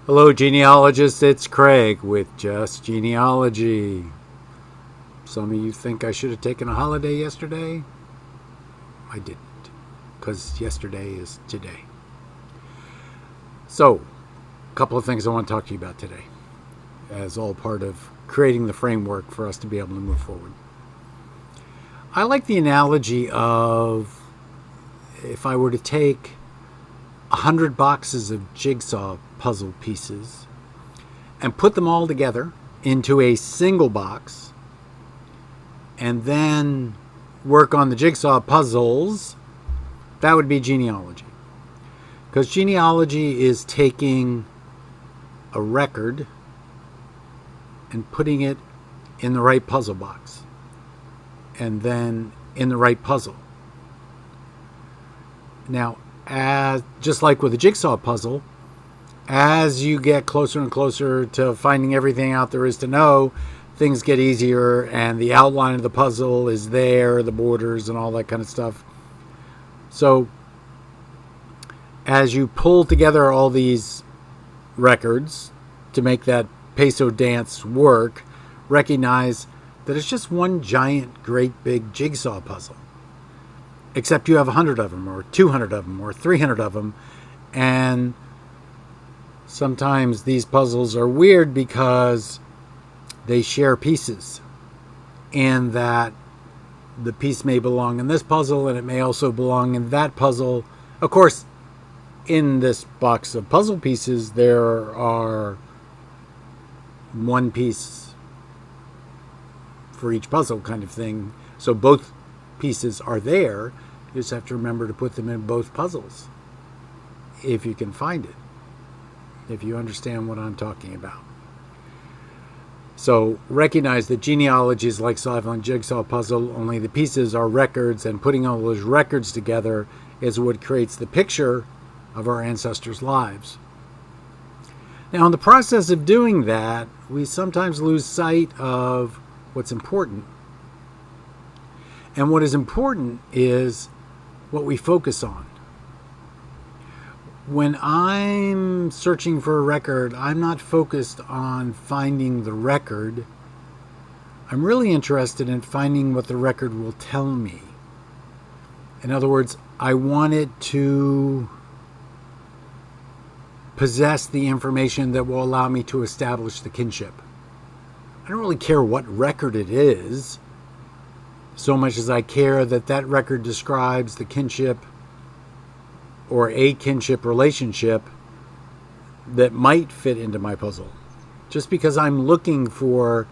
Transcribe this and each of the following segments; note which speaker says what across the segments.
Speaker 1: Hello, genealogists. It's Craig with Just Genealogy. Some of you think I should have taken a holiday yesterday. I didn't, because yesterday is today. So, a couple of things I want to talk to you about today, as all part of creating the framework for us to be able to move forward. I like the analogy of if I were to take 100 boxes of Jigsaw puzzle pieces and put them all together into a single box and then work on the jigsaw puzzles, that would be genealogy. Because genealogy is taking a record and putting it in the right puzzle box and then in the right puzzle. Now, just like with a jigsaw puzzle, as you get closer and closer to finding everything out there is to know, things get easier and the outline of the puzzle is there, the borders and all that kind of stuff. So as you pull together all these records to make that peso dance work, recognize that it's just one giant, great big jigsaw puzzle. Except you have 100 of them, or 200 of them, or 300 of them. And sometimes these puzzles are weird because they share pieces. And that the piece may belong in this puzzle, and it may also belong in that puzzle. Of course, in this box of puzzle pieces, there are one piece for each puzzle kind of thing. So both pieces are there. You just have to remember to put them in both puzzles if you can find it, if you understand what I'm talking about. So recognize that genealogy is like solving a jigsaw puzzle, only the pieces are records, and putting all those records together is what creates the picture of our ancestors' lives. Now, in the process of doing that, we sometimes lose sight of what's important. And what is important is what we focus on. When I'm searching for a record, I'm not focused on finding the record. I'm really interested in finding what the record will tell me. In other words, I want it to possess the information that will allow me to establish the kinship. I don't really care what record it is, so much as I care that that record describes the kinship or a kinship relationship that might fit into my puzzle. Just because I'm looking for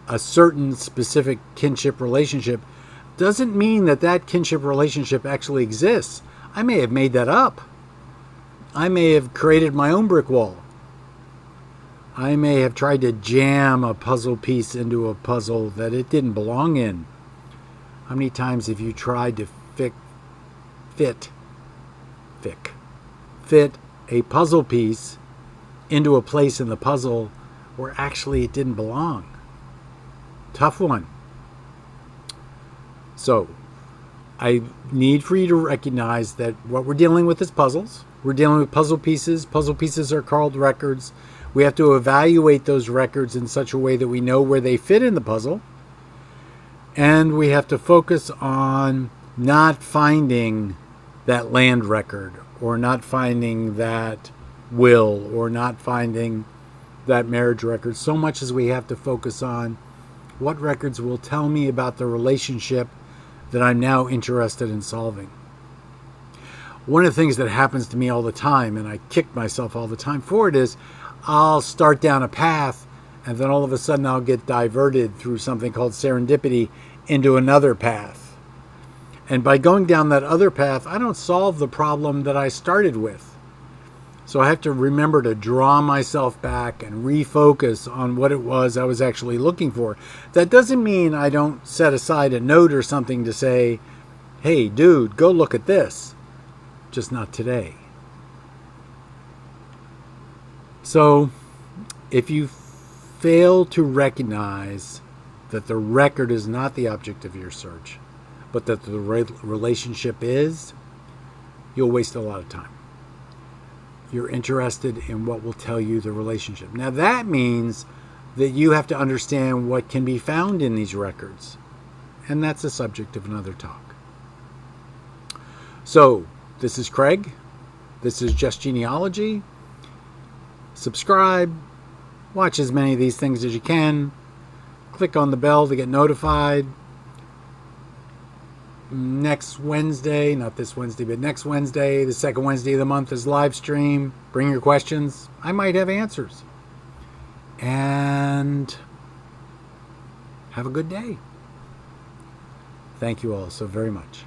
Speaker 1: a certain specific kinship relationship doesn't mean that that kinship relationship actually exists. I may have made that up. I may have created my own brick wall. I may have tried to jam a puzzle piece into a puzzle that it didn't belong in. How many times have you tried to fit a puzzle piece into a place in the puzzle where actually it didn't belong? Tough one. So, I need for you to recognize that what we're dealing with is puzzles. We're dealing with puzzle pieces. Puzzle pieces are called records. We have to evaluate those records in such a way that we know where they fit in the puzzle. And we have to focus on not finding that land record, or not finding that will, or not finding that marriage record, so much as we have to focus on what records will tell me about the relationship that I'm now interested in solving. One of the things that happens to me all the time, and I kick myself all the time for it, is I'll start down a path and then all of a sudden I'll get diverted through something called serendipity into another path. And by going down that other path, I don't solve the problem that I started with. So I have to remember to draw myself back and refocus on what it was I was actually looking for. That doesn't mean I don't set aside a note or something to say, hey, dude, go look at this. Just not today. So if you fail to recognize that the record is not the object of your search, but that the relationship is, you'll waste a lot of time. You're interested in what will tell you the relationship. Now that means that you have to understand what can be found in these records. And that's the subject of another talk. So, this is Craig. This is Just Genealogy. Subscribe. Watch as many of these things as you can. Click on the bell to get notified. Next Wednesday, not this Wednesday, but next Wednesday, the second Wednesday of the month, is live stream. Bring your questions. I might have answers. And have a good day. Thank you all so very much.